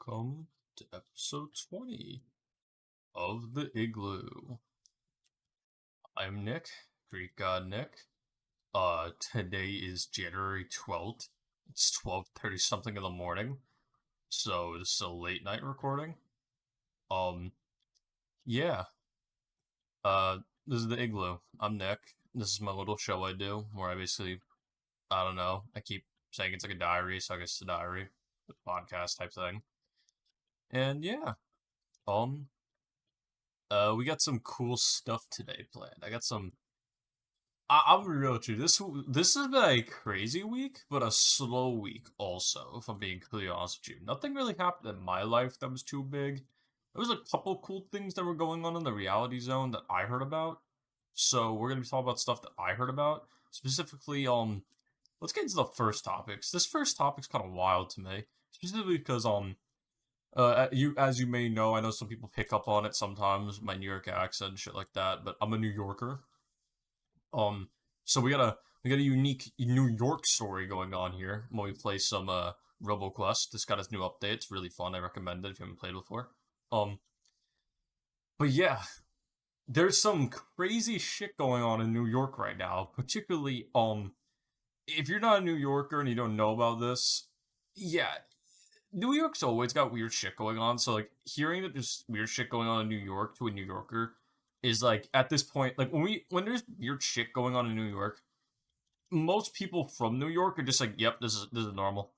welcome to episode 20 of the Igloo. I'm Nick, Greek God Nick. Today is January 12th. It's 12:30 something in the morning, so this is a late night recording. Um, yeah. This is the Igloo. I'm Nick. This is my little show I do, where I don't know, I keep saying it's like a diary, so I guess it's a diary, a podcast type thing. And yeah, um, we got some cool stuff today planned. I got some. I'll be real with you. This has been a crazy week, but a slow week also. If I'm being completely honest with you, nothing really happened in my life that was too big. There was a couple cool things that were going on in the reality zone that I heard about. So we're gonna be talking about stuff that I heard about specifically. Let's get into the first topics. This first topic's kind of wild to me, specifically because as you may know, I know some people pick up on it sometimes, my New York accent and shit like that, but I'm a New Yorker. So we got a unique New York story going on here when we play some RoboQuest. This got its new update. It's really fun. I recommend it if you haven't played before. Um, but yeah, there's some crazy shit going on in New York right now, particularly if you're not a New Yorker and you don't know about this, yeah, New York's always got weird shit going on. So like hearing that there's weird shit going on in New York to a New Yorker is like at this point, like when there's weird shit going on in New York, most people from New York are just like, yep, this is normal.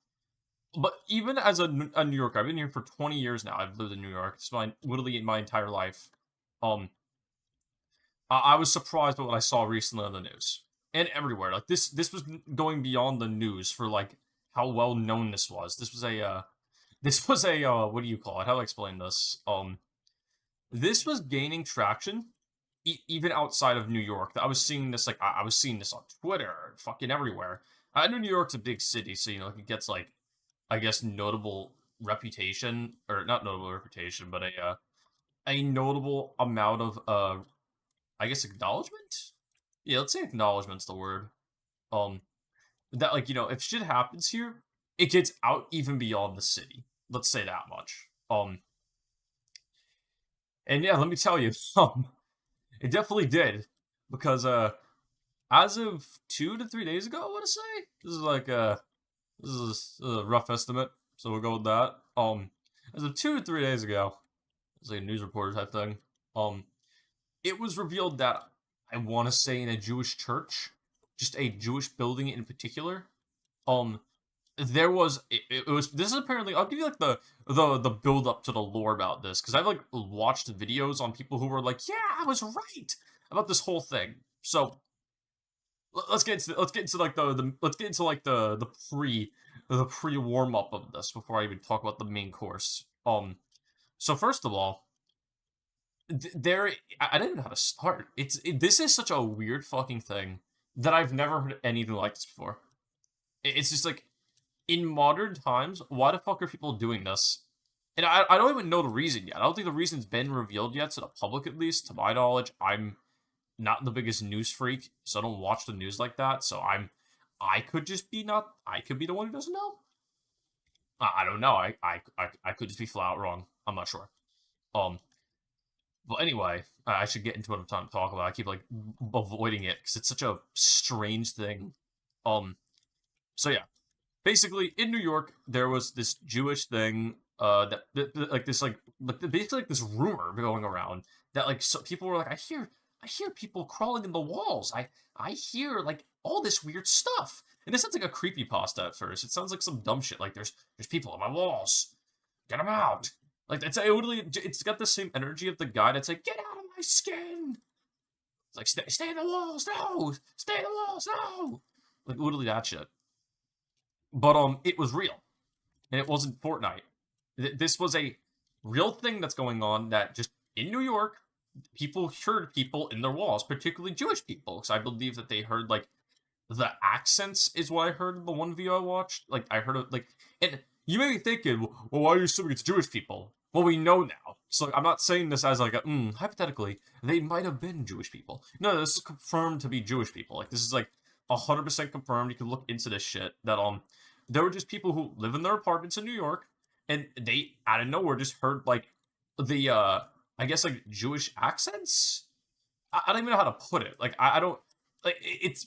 But even as a New Yorker, I've been here for 20 years now. I've lived in New York. It's literally my entire life. Um, I was surprised by what I saw recently on the news and everywhere. Like this was going beyond the news for like how well known this was. This was a what do you call it? How do I explain this? This was gaining traction even outside of New York. I was seeing this I was seeing this on Twitter, fucking everywhere. I know New York's a big city, so it gets like I guess notable reputation or not notable reputation, but a notable amount of I guess acknowledgement. Yeah, let's say acknowledgement's the word. Um, that if shit happens here, it gets out even beyond the city. Let's say that much. And yeah, let me tell you, it definitely did because as of 2 to 3 days ago, I want to say this is a rough estimate, so we'll go with that. As of 2 to 3 days ago, it's like a news reporter type thing. It was revealed that I want to say in a Jewish church, just a Jewish building in particular, um, there was it was this is apparently I'll give you like the build up to the lore about this because I've like watched videos on people who were like, yeah, I was right about this whole thing. So let's get into like the let's get into like the pre warm up of this before I even talk about the main course. So first of all, there I didn't know how to start. This is such a weird fucking thing that I've never heard anything like this before. It's just like in modern times, why the fuck are people doing this? And I don't even know the reason yet. I don't think the reason's been revealed yet to the public, at least to my knowledge. I'm not the biggest news freak, so I don't watch the news like that. So I could just be not. I could be the one who doesn't know. I don't know. I could just be flat out wrong. I'm not sure. Um. But anyway, I should get into what I'm trying to talk about. I keep like avoiding it because it's such a strange thing. So yeah, basically in New York there was this Jewish thing like this basically like this rumor going around that like so people were like I hear people crawling in the walls. I hear like all this weird stuff. And it sounds like a creepypasta at first. It sounds like some dumb shit like there's people on my walls. Get them out. Like it's got the same energy of the guy that's like, get out of my skin. It's like stay in the walls, no, stay in the walls, no. Like literally that shit. But it was real, and it wasn't Fortnite. This was a real thing that's going on. That just in New York, people heard people in their walls, particularly Jewish people, because I believe that they heard like the accents is what I heard in the one video I watched. Like I heard of like, and you may be thinking, well, why are you assuming it's Jewish people? Well, we know now. So I'm not saying this as like hypothetically, they might have been Jewish people. No, this is confirmed to be Jewish people. Like this is like 100% confirmed. You can look into this shit. That there were just people who live in their apartments in New York, and they out of nowhere just heard like the I guess like Jewish accents. I don't even know how to put it. Like I don't like it's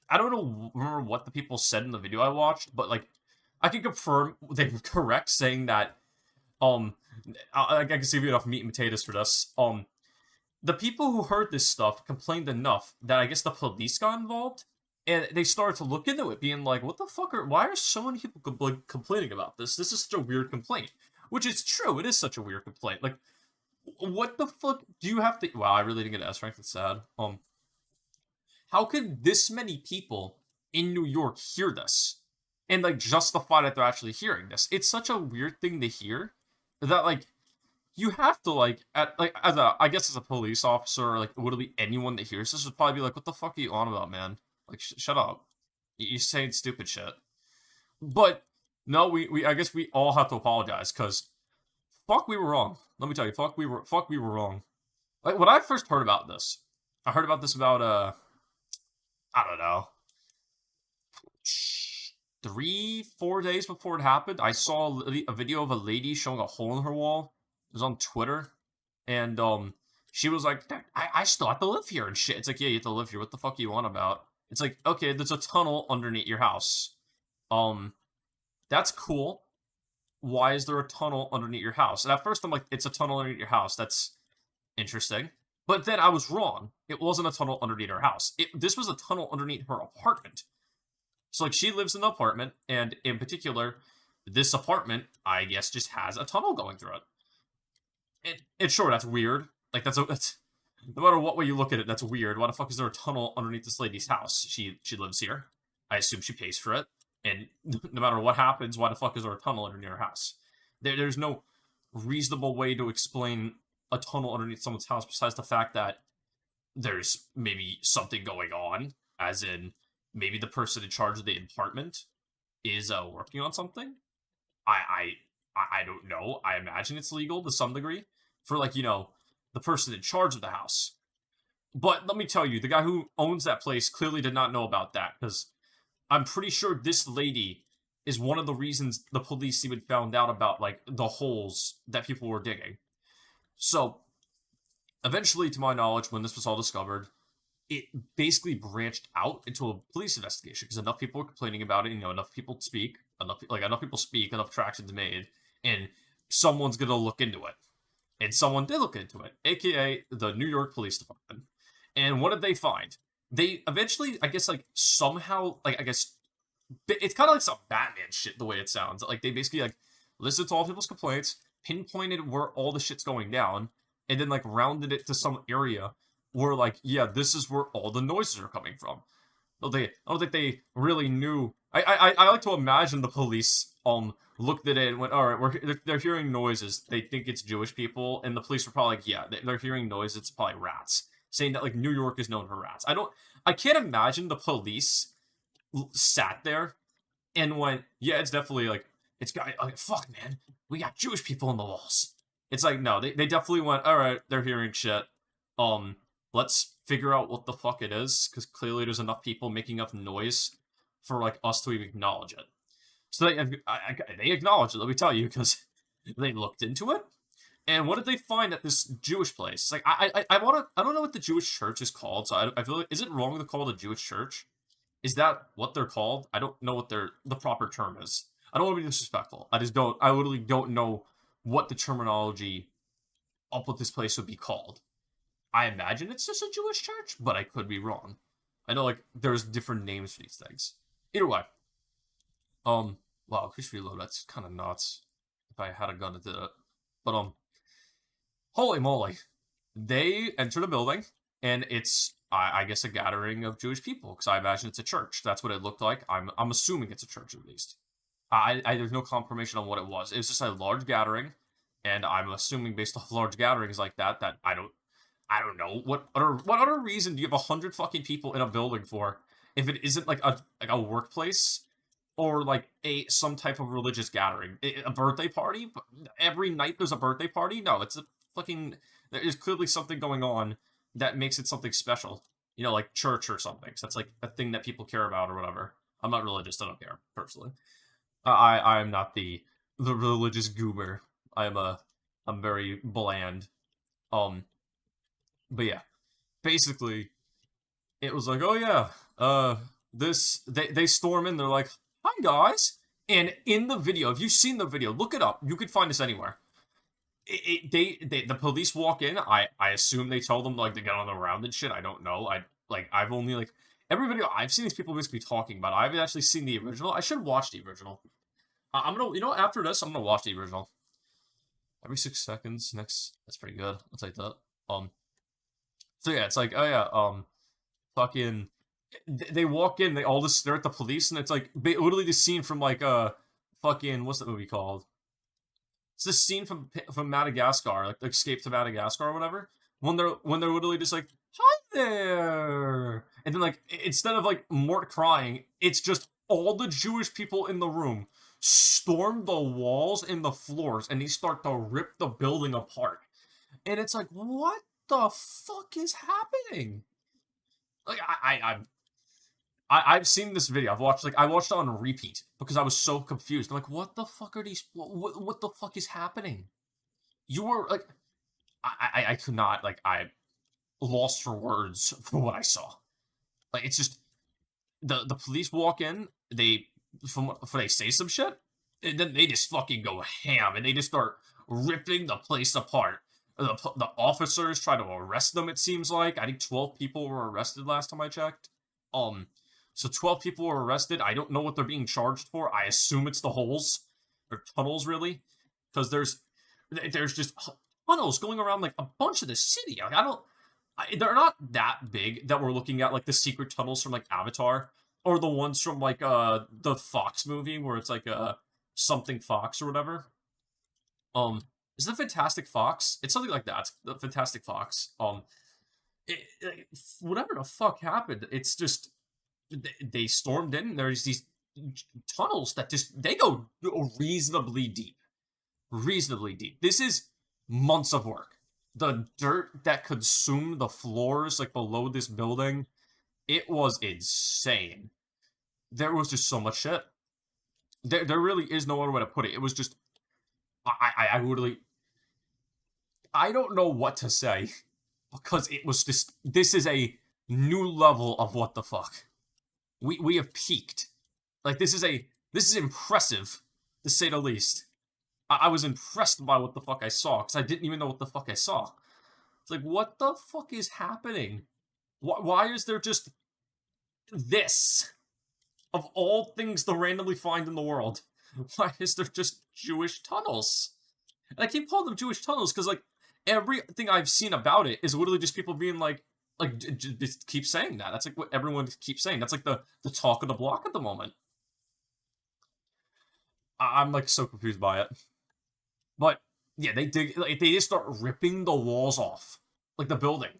I don't know remember what the people said in the video I watched, but like I can confirm they were correct saying that um I can see enough meat and potatoes for this. The people who heard this stuff complained enough that I guess the police got involved and they started to look into it, being like, what the fuck why are so many people complaining about this? This is such a weird complaint. Which is true, it is such a weird complaint. Like, what the fuck do you have to wow, I really didn't get S rank, that's sad. How could this many people in New York hear this? And like justify that they're actually hearing this? It's such a weird thing to hear that like you have to like at like as a I guess as a police officer or like literally anyone that hears this would probably be like, what the fuck are you on about, man? Like shut up. You're saying stupid shit. But no, we I guess we all have to apologize because fuck we were wrong. Let me tell you, fuck we were wrong. Like when I first heard about this, I heard about this about I don't know 3 4 days before it happened. I saw a video of a lady showing a hole in her wall. It was on Twitter, and she was like, I still have to live here and shit. It's like, yeah, you have to live here. What the fuck are you on about? It's like, okay, there's a tunnel underneath your house. That's cool. Why is there a tunnel underneath your house? And at first I'm like, it's a tunnel underneath your house. That's interesting. But then I was wrong. It wasn't a tunnel underneath her house. This was a tunnel underneath her apartment. So like she lives in an apartment, and in particular, this apartment, I guess, just has a tunnel going through it. And sure, that's weird. Like that's no matter what way you look at it, that's weird. Why the fuck is there a tunnel underneath this lady's house? She lives here. I assume she pays for it. And no matter what happens, why the fuck is there a tunnel underneath her house? There's no reasonable way to explain a tunnel underneath someone's house besides the fact that there's maybe something going on, as in maybe the person in charge of the apartment is working on something. I don't know. I imagine it's legal to some degree for like the person in charge of the house. But let me tell you, the guy who owns that place clearly did not know about that because I'm pretty sure this lady is one of the reasons the police even found out about like the holes that people were digging. So eventually, to my knowledge, when this was all discovered, it basically branched out into a police investigation because enough people were complaining about it. Enough people speak, enough people speak, enough traction's made, and someone's gonna look into it. And someone did look into it, aka the New York Police Department. And what did they find? They eventually, I guess, like somehow, like I guess, it's kind of like some Batman shit the way it sounds. Like they basically like listened to all people's complaints, pinpointed where all the shit's going down, and then like rounded it to some area where like, yeah, this is where all the noises are coming from. I don't think they really knew. I like to imagine the police looked at it and went, all right, they're hearing noises. They think it's Jewish people, and the police were probably like, yeah, they're hearing noises. It's probably rats. Saying that like New York is known for rats. I can't imagine the police sat there and went, yeah, it's definitely like it's got like fuck man, we got Jewish people in the walls. It's like no, they definitely went, all right, they're hearing shit. Let's figure out what the fuck it is, because clearly there's enough people making enough noise for like us to even acknowledge it. So they acknowledged it. Let me tell you, because they looked into it. And what did they find at this Jewish place? Like I don't know what the Jewish church is called. So I feel like, is it wrong to call it a Jewish church? Is that what they're called? I don't know what the proper term is. I don't want to be disrespectful. I literally don't know what the terminology of what this place would be called. I imagine it's just a Jewish church, but I could be wrong. I know like there's different names for these things. Either way. Wow, increase reload, that's kind of nuts. If I had a gun to do it. But holy moly. They enter the building, and it's I guess a gathering of Jewish people, because I imagine it's a church. That's what it looked like. I'm assuming it's a church at least. There's no confirmation on what it was. It was just a large gathering, and I'm assuming based off large gatherings like that I don't know what other reason do you have 100 fucking people in a building for if it isn't like a workplace or like some type of religious gathering, a birthday party? Every night there's a birthday party. No, it's a fucking there's clearly something going on that makes it something special. Like church or something. So that's like a thing that people care about or whatever. I'm not religious. I don't care personally. I'm not the the religious goober. I'm very bland. Um, but yeah, basically, it was like, oh yeah, they storm in. They're like, hi guys, and in the video, if you've seen the video, look it up. You could find this anywhere. The police walk in. I assume they tell them like to get on the ground and shit. I don't know. I've only like every video I've seen these people basically talking about it. I haven't actually seen the original. I should watch the original. I'm gonna, after this, I'm gonna watch the original. Every 6 seconds. Next, that's pretty good. I'll take that. So yeah, it's like, oh yeah, fucking, they walk in, they all just stare at the police, and it's like literally the scene from like fucking, what's that movie called? It's this scene from Madagascar, like Escape to Madagascar or whatever. When they're literally just like, hi there, and then like instead of like Mort crying, it's just all the Jewish people in the room storm the walls and the floors, and they start to rip the building apart. And it's like, what the fuck is happening? Like I've seen this video. I watched it on repeat because I was so confused. I'm like, what the fuck are these? What the fuck is happening? You were like, I could not, like, I lost for words for what I saw. Like, it's just the police walk in, they say some shit, and then they just fucking go ham, and they just start ripping the place apart. The officers try to arrest them. It seems like I think 12 people were arrested last time I checked. So 12 people were arrested. I don't know what they're being charged for. I assume it's the holes or tunnels, really, because there's just tunnels going around like a bunch of the city. Like, they're not that big that we're looking at like the secret tunnels from like Avatar or the ones from like the Fox movie where it's like something Fox or whatever. Is the Fantastic Fox? It's something like that. It's the Fantastic Fox. Whatever the fuck happened, it's just they stormed in. There's these tunnels that just they go reasonably deep, reasonably deep. This is months of work. The dirt that consumed the floors like below this building, it was insane. There was just so much shit. There really is no other way to put it. It was just I literally I don't know what to say because it was just this is a new level of what the fuck. We have peaked. Like this is impressive to say the least. I was impressed by what the fuck I saw because I didn't even know what the fuck I saw. It's like, what the fuck is happening? Why is there just this of all things to randomly find in the world? Why is there just Jewish tunnels? And I keep calling them Jewish tunnels because like everything I've seen about it is literally just people being like just keep saying that. That's like what everyone keeps saying. That's like the talk of the block at the moment. I'm like so confused by it. But yeah, they just start ripping the walls off, like the building.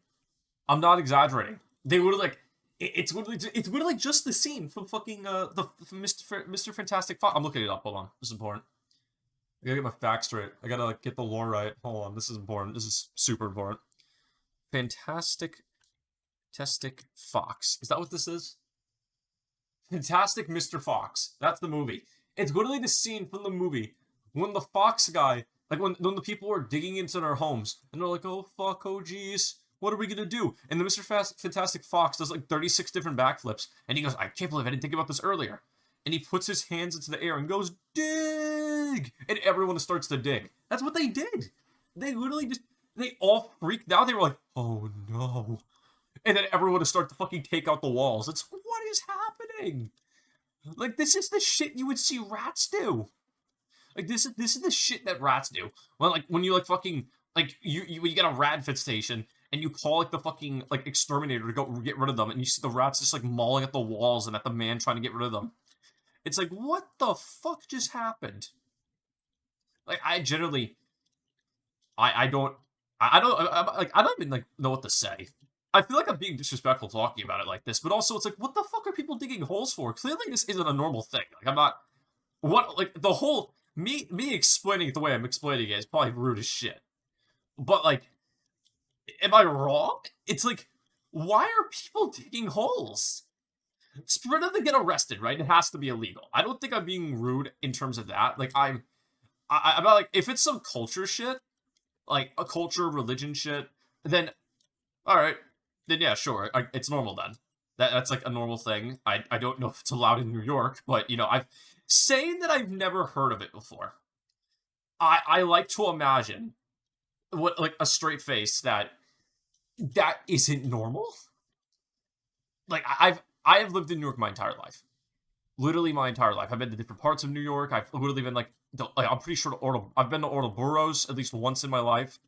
I'm not exaggerating. They would like it's literally just the scene from fucking from Mr. Fantastic Fox. I'm looking it up. Hold on, this is important. I gotta get my facts straight. I gotta like get the lore right. Hold on, this is important. This is super important. Fantastic Fox. Is that what this is? Fantastic Mr. Fox. That's the movie. It's literally the scene from the movie when the Fox guy, like when the people are digging into their homes and they're like, oh fuck, oh geez, what are we gonna do? And the Fantastic Fox does like 36 different backflips, and he goes, I can't believe I didn't think about this earlier. And he puts his hands into the air and goes, dig! And everyone starts to dig. That's what they did. They literally just, they all freaked out. They were like, oh no. And then everyone would start to fucking take out the walls. It's, what is happening? Like, this is the shit you would see rats do. Like, this is the shit that rats do. Well, like, when you, like, fucking, like, you get a rat infestation, and you call, like, the fucking, like, exterminator to go get rid of them, and you see the rats just, like, mauling at the walls and at the man trying to get rid of them. It's like, what the fuck just happened? Like, I generally, I don't even, like, know what to say. I feel like I'm being disrespectful talking about it like this, but also it's like, what the fuck are people digging holes for? Clearly this isn't a normal thing. Like, I'm not, what, like, the whole, me explaining it the way I'm explaining it is probably rude as shit. But, like, am I wrong? It's like, why are people digging holes? For them to get arrested, right? It has to be illegal. I don't think I'm being rude in terms of that. Like, about like if it's some culture shit, like a culture religion shit, then all right, then yeah, sure, it's normal then. That's like a normal thing. I don't know if it's allowed in New York, but I've saying that I've never heard of it before. I like to imagine what like a straight face that isn't normal. Like I have lived in New York my entire life, literally my entire life. I've been to different parts of New York. I've literally been like I'm pretty sure I've been to all the boroughs at least once in my life,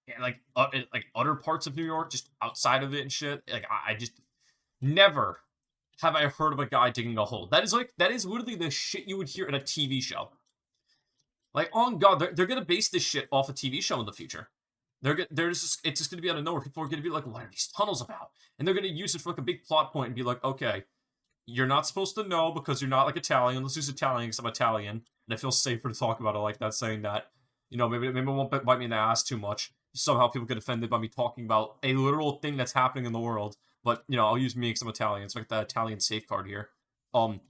and like other parts of New York, just outside of it and shit. Like I just never have I heard of a guy digging a hole. That is literally the shit you would hear in a TV show. Like, on God, they're gonna base this shit off a TV show in the future. It's just gonna be out of nowhere. People are gonna be like, "What are these tunnels about?" And they're gonna use it for like a big plot point and be like, "Okay, you're not supposed to know because you're not like Italian. Let's use Italian because I'm Italian, and I feel safer to talk about it like that, saying that, maybe it won't bite me in the ass too much. Somehow people get offended by me talking about a literal thing that's happening in the world. But I'll use me because I'm Italian. It's like that Italian safeguard here. Um,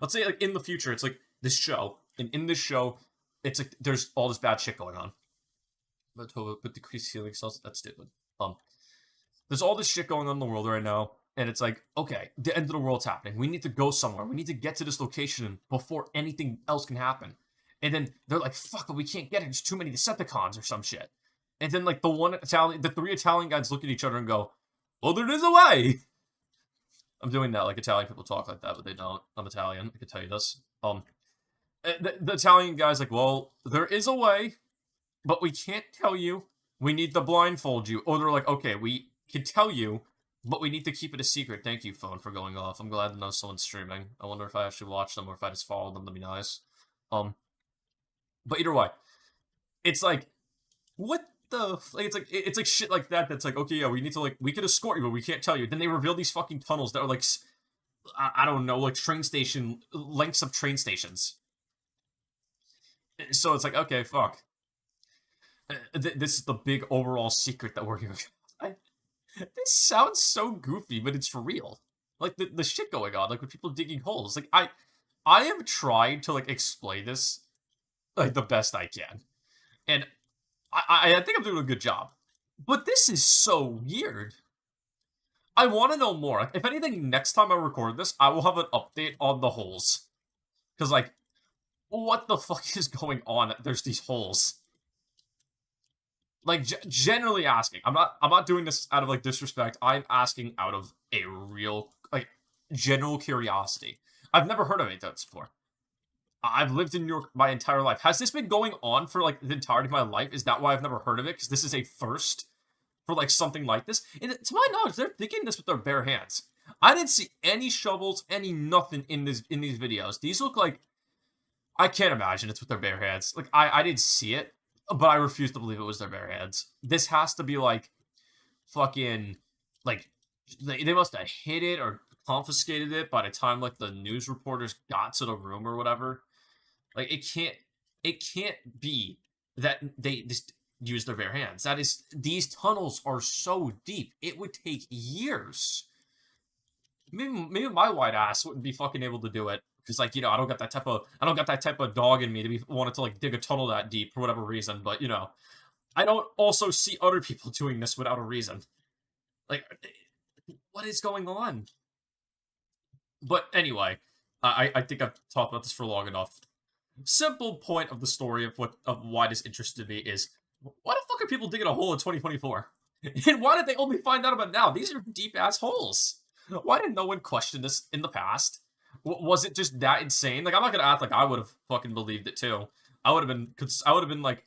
let's say like in the future, it's like this show, and in this show, it's like there's all this bad shit going on. But decreased healing cells, that's stupid. There's all this shit going on in the world right now, and it's like, okay, the end of the world's happening. We need to go somewhere. We need to get to this location before anything else can happen. And then they're like, fuck, but we can't get it. There's too many Decepticons or some shit. And then like the three Italian guys look at each other and go, well, there is a way. I'm doing that like Italian people talk like that, but they don't. I'm Italian. I can tell you this. The Italian guy's like, well, there is a way, but we can't tell you. We need to blindfold you. Or they're like, okay, we can tell you, but we need to keep it a secret. Thank you, phone, for going off. I'm glad to know someone's streaming. I wonder if I actually watch them or if I just follow them to be nice. But either way, it's like, what the? Like, it's like shit like that. That's like, okay, yeah, we need to we could escort you, but we can't tell you. Then they reveal these fucking tunnels that are like, I don't know, like train station lengths of train stations. So it's like, okay, fuck. This is the big overall secret that we're gonna. This sounds so goofy, but it's real. Like the shit going on, like with people digging holes. Like I have tried to like explain this like the best I can, and I think I'm doing a good job. But this is so weird. I want to know more. If anything, next time I record this, I will have an update on the holes. Because like, what the fuck is going on? There's these holes. Like generally asking, I'm not doing this out of like disrespect. I'm asking out of a real like general curiosity. I've never heard of any of this before. I've lived in New York my entire life. Has this been going on for like the entirety of my life? Is that why I've never heard of it? Because this is a first for like something like this. And to my knowledge, they're digging this with their bare hands. I didn't see any shovels, any nothing in these videos. These look like I can't imagine it's with their bare hands. Like I didn't see it, but I refuse to believe it was their bare hands. This has to be like fucking like they must have hid it or confiscated it by the time like the news reporters got to the room or whatever. Like it can't be that they just use their bare hands. That is, these tunnels are so deep. It would take years. Maybe my white ass wouldn't be fucking able to do it because like I don't got that type of dog in me to be wanted to like dig a tunnel that deep for whatever reason. But I don't also see other people doing this without a reason. Like, what is going on? But anyway, I think I've talked about this for long enough. Simple point of the story of why this interested me is, why the fuck are people digging a hole in 2024? And why did they only find out about it now? These are deep ass holes. Why did no one question this in the past? Was it just that insane? Like, I'm not gonna act like I would have fucking believed it too. I would have been like,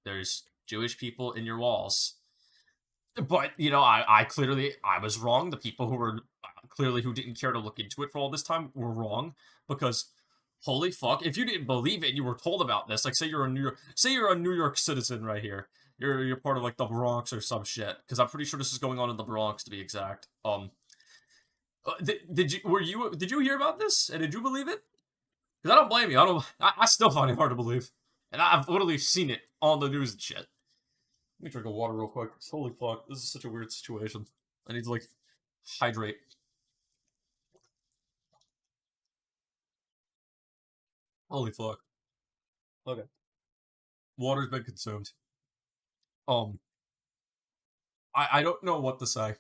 there's Jewish people in your walls. But I clearly I was wrong. The people who were clearly who didn't care to look into it for all this time were wrong, because holy fuck, if you didn't believe it and you were told about this, like say you're a New York citizen right here. You're part of like the Bronx or some shit, because I'm pretty sure this is going on in the Bronx to be exact. Did you hear about this and did you believe it? Because I don't blame you. I still find it hard to believe, and I've literally seen it on the news and shit. Let me drink a water real quick. Holy fuck, this is such a weird situation. I need to like hydrate. Holy fuck. Okay. Water's been consumed. Um, I don't know what to say.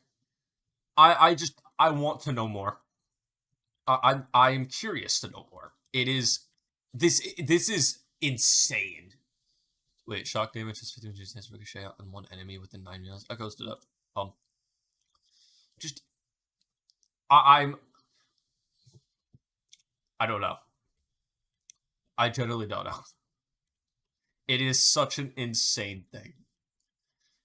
I want to know more. I'm curious to know more. It is this is insane. Wait, shock damage is 50 chance ricochet on one enemy within 9 minutes. That goes to that. Just I'm I don't know. I generally don't know. It is such an insane thing.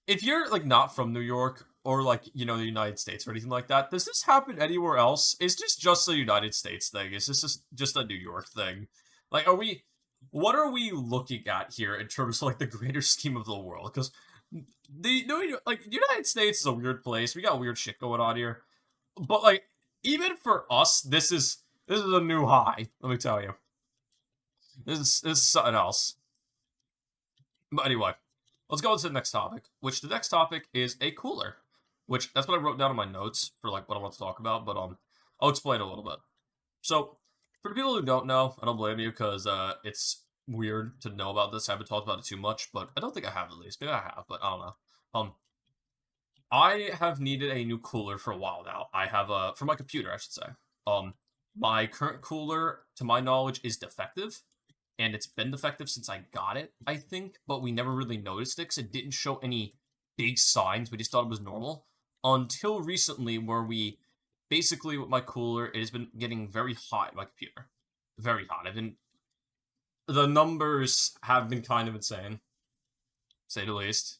If you're like not from New York or like the United States or anything like that, does this happen anywhere else? Is this just a United States thing? Is this just a New York thing? Like, are we? What are we looking at here in terms of like the greater scheme of the world? Because the no, like United States is a weird place. We got weird shit going on here, but like even for us, this is a new high. Let me tell you, this is something else. But anyway, let's go into the next topic, which the next topic is a cooler, which that's what I wrote down in my notes for like what I want to talk about, but I'll explain a little bit. So, for the people who don't know, I don't blame you because it's weird to know about this. I haven't talked about it too much, but I don't think I have at least. Maybe I have, but I don't know. I have needed a new cooler for a while now. I have for my computer, I should say. My current cooler, to my knowledge, is defective, and it's been defective since I got it, I think, but we never really noticed it because it didn't show any big signs. We just thought it was normal until recently, where we basically with my cooler, it has been getting very hot in my computer, very hot. The numbers have been kind of insane, to say the least.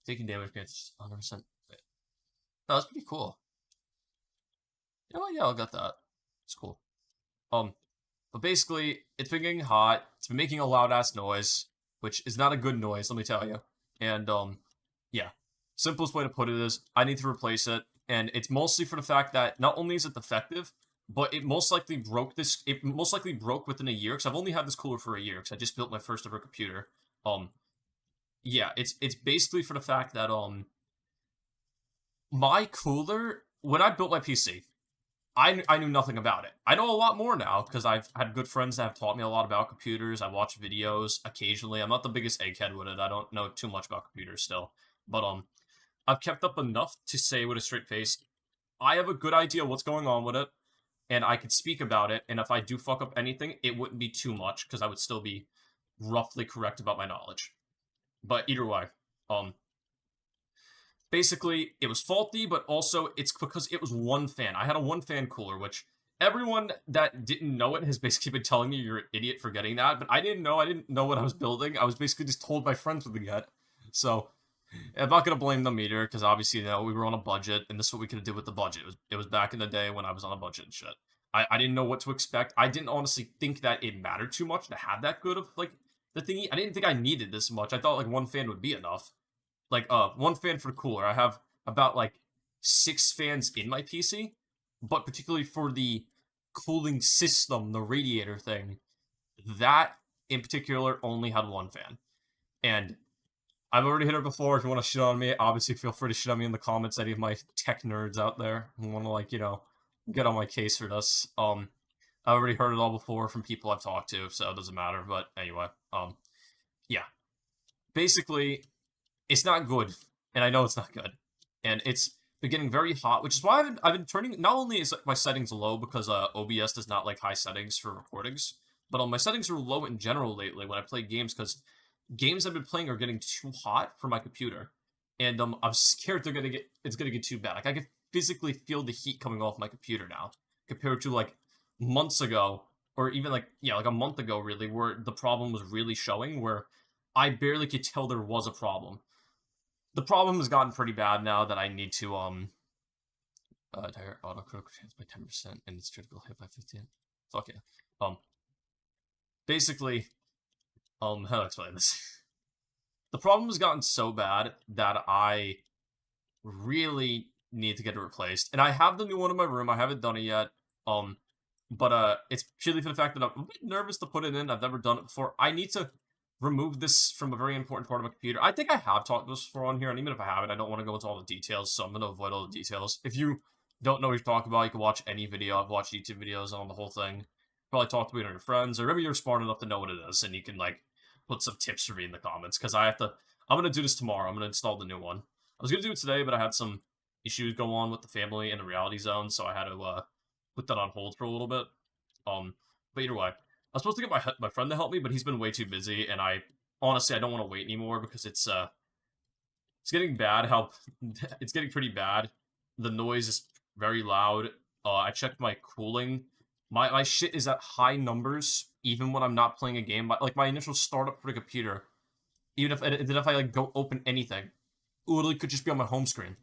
Taking damage against 100%. No, that's pretty cool. Yeah, I got that. It's cool. But basically, it's been getting hot. It's been making a loud ass noise, which is not a good noise, let me tell you. And yeah, simplest way to put it is I need to replace it, and it's mostly for the fact that not only is it defective, but it most likely broke this. It most likely broke within a year because I've only had this cooler for a year because I just built my first ever computer. Yeah, it's basically for the fact that my cooler when I built my PC, I knew nothing about it. I know a lot more now because I've had good friends that have taught me a lot about computers. I watch videos occasionally. I'm not the biggest egghead with it. I don't know too much about computers still, but I've kept up enough to say with a straight face, I have a good idea what's going on with it, and I could speak about it. And if I do fuck up anything, it wouldn't be too much because I would still be roughly correct about my knowledge. But either way, um, basically it was faulty, but also it's because it was one fan. I had a one fan cooler, which everyone that didn't know it has basically been telling me you're an idiot for getting that, but I didn't know. I didn't know what I was building. I was basically just told by friends what to get. So I'm not gonna blame them either, because obviously we were on a budget, and this is what we could do with the budget. It was back in the day when I was on a budget and shit. I didn't know what to expect. I didn't honestly think that it mattered too much to have that good of like the thingy. I didn't think I needed this much. I thought like one fan would be enough. Like one fan for the cooler. I have about like 6 fans in my PC, but particularly for the cooling system, the radiator thing, that in particular only had one fan. And I've already hit it before. If you want to shit on me, obviously feel free to shit on me in the comments. Any of my tech nerds out there who want to like get on my case for this. I've already heard it all before from people I've talked to, so it doesn't matter. But anyway, yeah. Basically, it's not good, and I know it's not good, and it's been getting very hot, which is why I've been turning. Not only is my settings low because OBS does not like high settings for recordings, but my settings are low in general lately when I play games because games I've been playing are getting too hot for my computer, and I'm scared it's gonna get too bad. Like I can physically feel the heat coming off my computer now, compared to like months ago, or even like like a month ago, really, where the problem was really showing, where I barely could tell there was a problem. The problem has gotten pretty bad now that I need to tire auto critical chance by 10% and it's critical hit by 15. Fuck yeah. Basically, how do I explain this? The problem has gotten so bad that I really need to get it replaced. And I have the new one in my room. I haven't done it yet. But it's purely for the fact that I'm a bit nervous to put it in. I've never done it before. I need to remove this from a very important part of my computer. I think I have talked this before on here, and even if I haven't, I don't want to go into all the details, so I'm going to avoid all the details. If you don't know what you're talking about, you can watch any video. I've watched YouTube videos on the whole thing. Probably talk to one of your friends, or maybe you're smart enough to know what it is, and you can, like, put some tips for me in the comments because I have to. I'm gonna do this tomorrow. I'm gonna install the new one. I was gonna do it today, but I had some issues go on with the family and the reality zone, so I had to put that on hold for a little bit. But either way, I was supposed to get my friend to help me, but he's been way too busy, and I honestly I don't want to wait anymore because it's getting bad. How it's getting pretty bad. The noise is very loud. I checked my cooling. My shit is at high numbers even when I'm not playing a game. Like my initial startup for the computer, even if I like go open anything, it literally could just be on my home screen.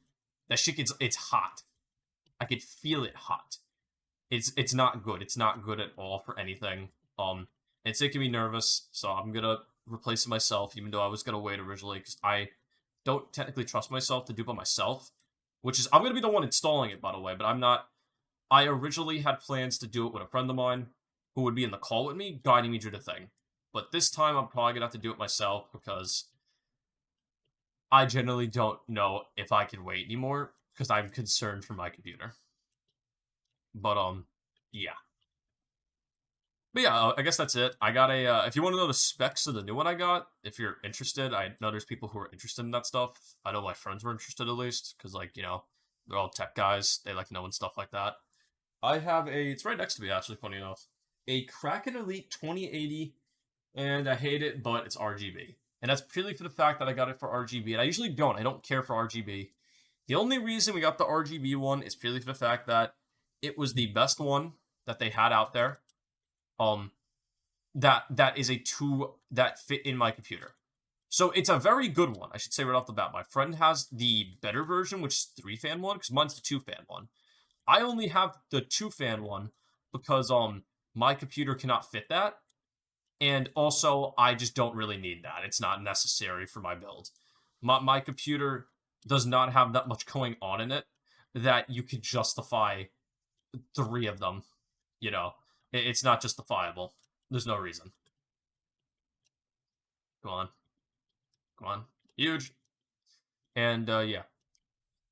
That shit gets it's hot. I could feel it hot. It's not good. It's not good at all for anything. It's making me nervous, so I'm gonna replace it myself, even though I was gonna wait originally because I don't technically trust myself to do it by myself. Which is I'm gonna be the one installing it, by the way, but I'm not. I originally had plans to do it with a friend of mine who would be in the call with me, guiding me through the thing. But this time, I'm probably gonna have to do it myself because I generally don't know if I can wait anymore because I'm concerned for my computer. But yeah. But yeah, I guess that's it. I got a. If you want to know the specs of the new one I got, if you're interested, I know there's people who are interested in that stuff. I know my friends were interested at least because, like, they're all tech guys. They like knowing stuff like that. I have a. It's right next to me, actually. Funny enough, a Kraken Elite 2080, and I hate it, but it's RGB, and that's purely for the fact that I got it for RGB. And I usually don't. I don't care for RGB. The only reason we got the RGB one is purely for the fact that it was the best one that they had out there. That is a two that fit in my computer. So it's a very good one. I should say right off the bat. My friend has the better version, which is 3-fan one, because mine's the 2-fan one. I only have the 2-fan one because my computer cannot fit that. And also I just don't really need that. It's not necessary for my build. My computer does not have that much going on in it that you could justify 3 of them. It's not justifiable. There's no reason. Go on. Come on. Huge. And yeah.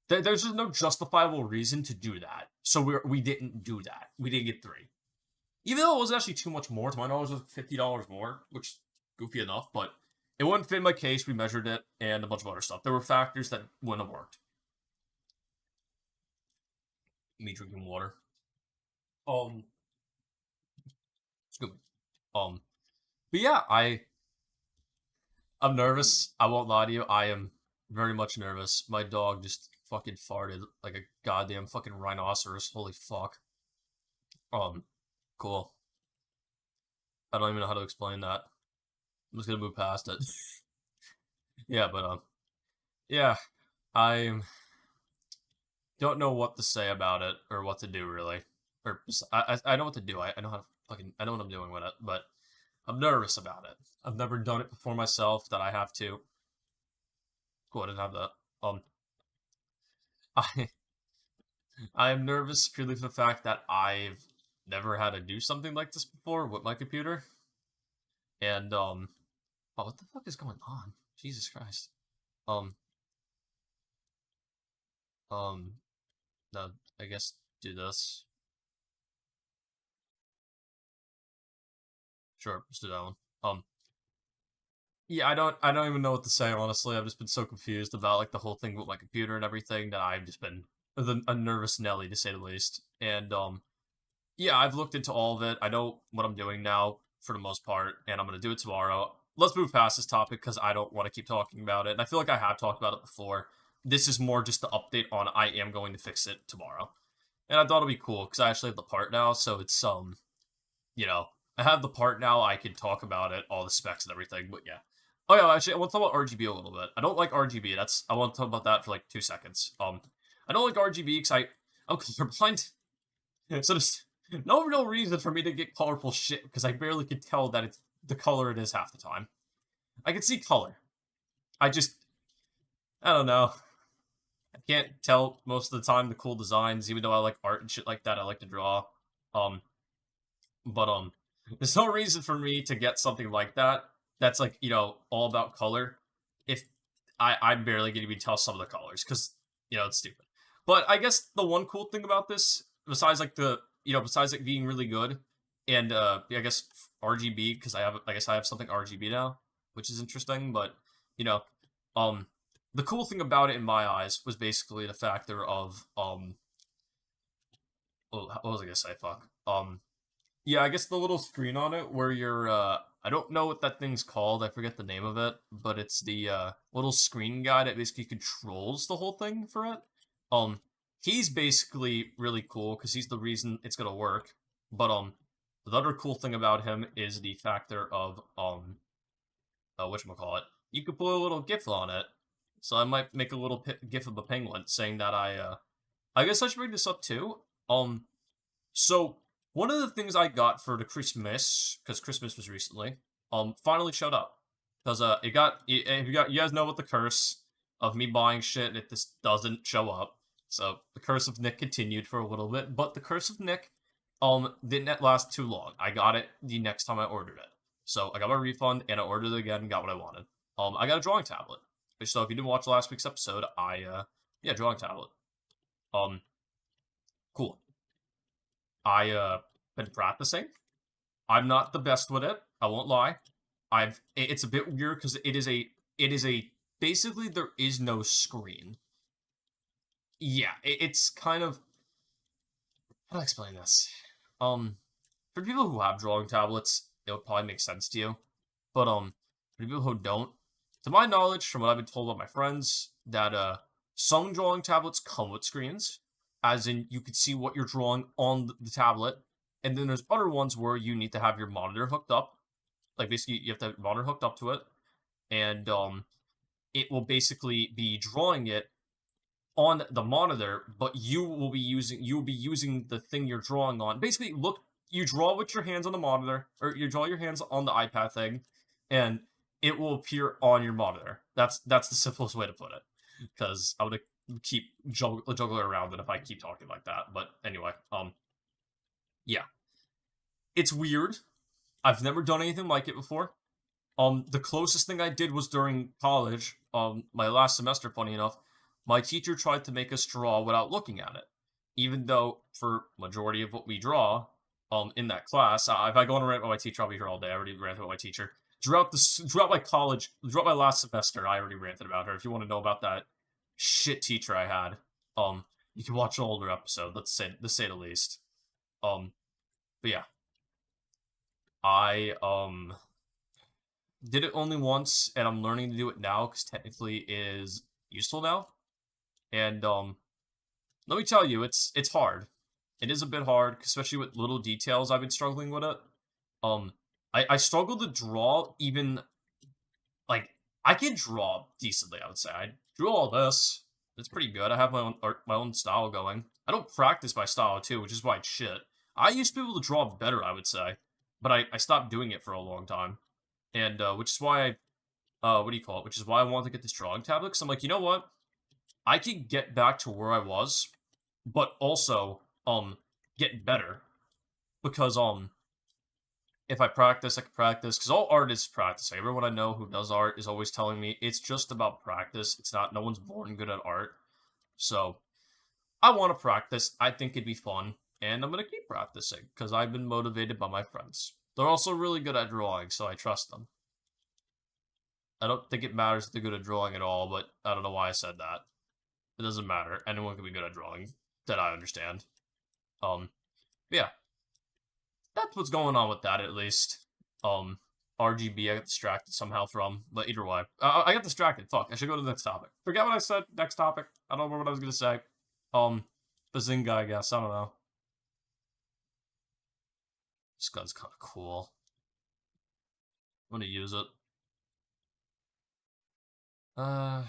There's just no justifiable reason to do that. So we didn't do that. We didn't get 3. Even though it was actually too much more. To my knowledge, it was $50 more, which is goofy enough, but it wouldn't fit in my case. We measured it and a bunch of other stuff. There were factors that wouldn't have worked. Me drinking water. Excuse me. But yeah, I'm nervous. I won't lie to you. I am very much nervous. My dog just fucking farted like a goddamn fucking rhinoceros. Holy fuck. Cool. I don't even know how to explain that. I'm just gonna move past it. Yeah, but yeah, I don't know what to say about it or what to do really. Or I know what to do. I know how to I know what I'm doing with it, but I'm nervous about it. I've never done it before myself. That I have to. Cool, I didn't have that. I I am nervous purely for the fact that I've never had to do something like this before with my computer, and oh, what the fuck is going on? Jesus Christ. Um, no, I guess do this. Sure, let's do that one. Yeah, I don't even know what to say, honestly. I've just been so confused about like the whole thing with my computer and everything that I've just been a nervous Nelly to say the least. And yeah, I've looked into all of it. I know what I'm doing now for the most part, and I'm gonna do it tomorrow. Let's move past this topic because I don't want to keep talking about it. And I feel like I have talked about it before. This is more just the update on I am going to fix it tomorrow. And I thought it'd be cool because I actually have the part now, so it's you know, I have the part now. I can talk about it, all the specs and everything. But yeah. Oh yeah, actually, I want to talk about RGB a little bit. I don't like RGB. I want to talk about that for like 2 seconds. I don't like RGB because I'm colorblind, so there's no real reason for me to get colorful shit because I barely can tell that it's the color it is half the time. I can see color. I just I don't know. I can't tell most of the time the cool designs, even though I like art and shit like that. I like to draw. Um, but there's no reason for me to get something like that. That's like all about color. If I'm barely gonna even tell some of the colors because it's stupid. But I guess the one cool thing about this, besides like besides it being really good, and I guess RGB because I guess I have something RGB now. which is interesting. But you know, um, the cool thing about it in my eyes was basically the factor of what was I gonna say? Fuck. Yeah, I guess the little screen on it where you're I don't know what that thing's called. I forget the name of it, but it's the little screen guy that basically controls the whole thing for it. Um he's basically really cool cuz he's the reason it's going to work. But the other cool thing about him is the factor of whatchamacallit. You could put a little gif on it. So I might make a little gif of a penguin saying that I guess I should bring this up too. So one of the things I got for the Christmas, because Christmas was recently, finally showed up. Because it got if you guys know what the curse of me buying shit if this doesn't show up. So the curse of Nick continued for a little bit, but the curse of Nick didn't last too long. I got it the next time I ordered it. So I got my refund and I ordered it again and got what I wanted. I got a drawing tablet. So if you didn't watch last week's episode, yeah, drawing tablet. Um cool. I been practicing. I'm not the best with it. I won't lie. It's a bit weird because it is a basically there is no screen. Yeah, it's kind of how do I explain this? Um, for people who have drawing tablets, it would probably make sense to you. But for people who don't, to my knowledge, from what I've been told by my friends, that some drawing tablets come with screens, as in you could see what you're drawing on the tablet, and then there's other ones where you need to have your monitor hooked up. Like basically, you have to have your monitor hooked up to it, and it will basically be drawing it on the monitor, but you will be using the thing you're drawing on. Basically, look, you draw with your hands on the monitor, or you draw your hands on the iPad thing, and it will appear on your monitor. That's the simplest way to put it. Because I would keep juggling around it if I keep talking like that. But anyway, yeah, it's weird. I've never done anything like it before. The closest thing I did was during college. My last semester, funny enough, my teacher tried to make us draw without looking at it, even though for majority of what we draw, in that class, if I go on a rant about my teacher, I'll be here all day. I already ranted about my teacher throughout my college, throughout my last semester. I already ranted about her. If you want to know about that shit teacher I had, you can watch an older episode. Let's say the least. But yeah, I did it only once, and I'm learning to do it now because technically it is useful now. And let me tell you, it's hard. It is a bit hard, especially with little details. I've been struggling with it. I struggle to draw even like I can draw decently. I would say I drew all this. It's pretty good. I have my own art, my own style going. I don't practice my style too, which is why it's shit. I used to be able to draw better, I would say, but I stopped doing it for a long time, and which is why what do you call it? Which is why I want to get this drawing tablet. Because I'm like, you know what? I can get back to where I was, but also get better because if I practice, I can practice. Because all art is practicing. Everyone I know who does art is always telling me it's just about practice. It's not. No one's born good at art. So I want to practice. I think it'd be fun, and I'm gonna keep practicing because I've been motivated by my friends. They're also really good at drawing, so I trust them. I don't think it matters if they're good at drawing at all, but I don't know why I said that. It doesn't matter. Anyone can be good at drawing, that I understand. Um, yeah, that's what's going on with that at least. RGB I got distracted somehow from, but either way, I got distracted. Fuck, I should go to the next topic. Forget what I said. Next topic. I don't remember what I was gonna say. Bazinga, I guess. I don't know. This gun's kind of cool. I'm gonna use it. I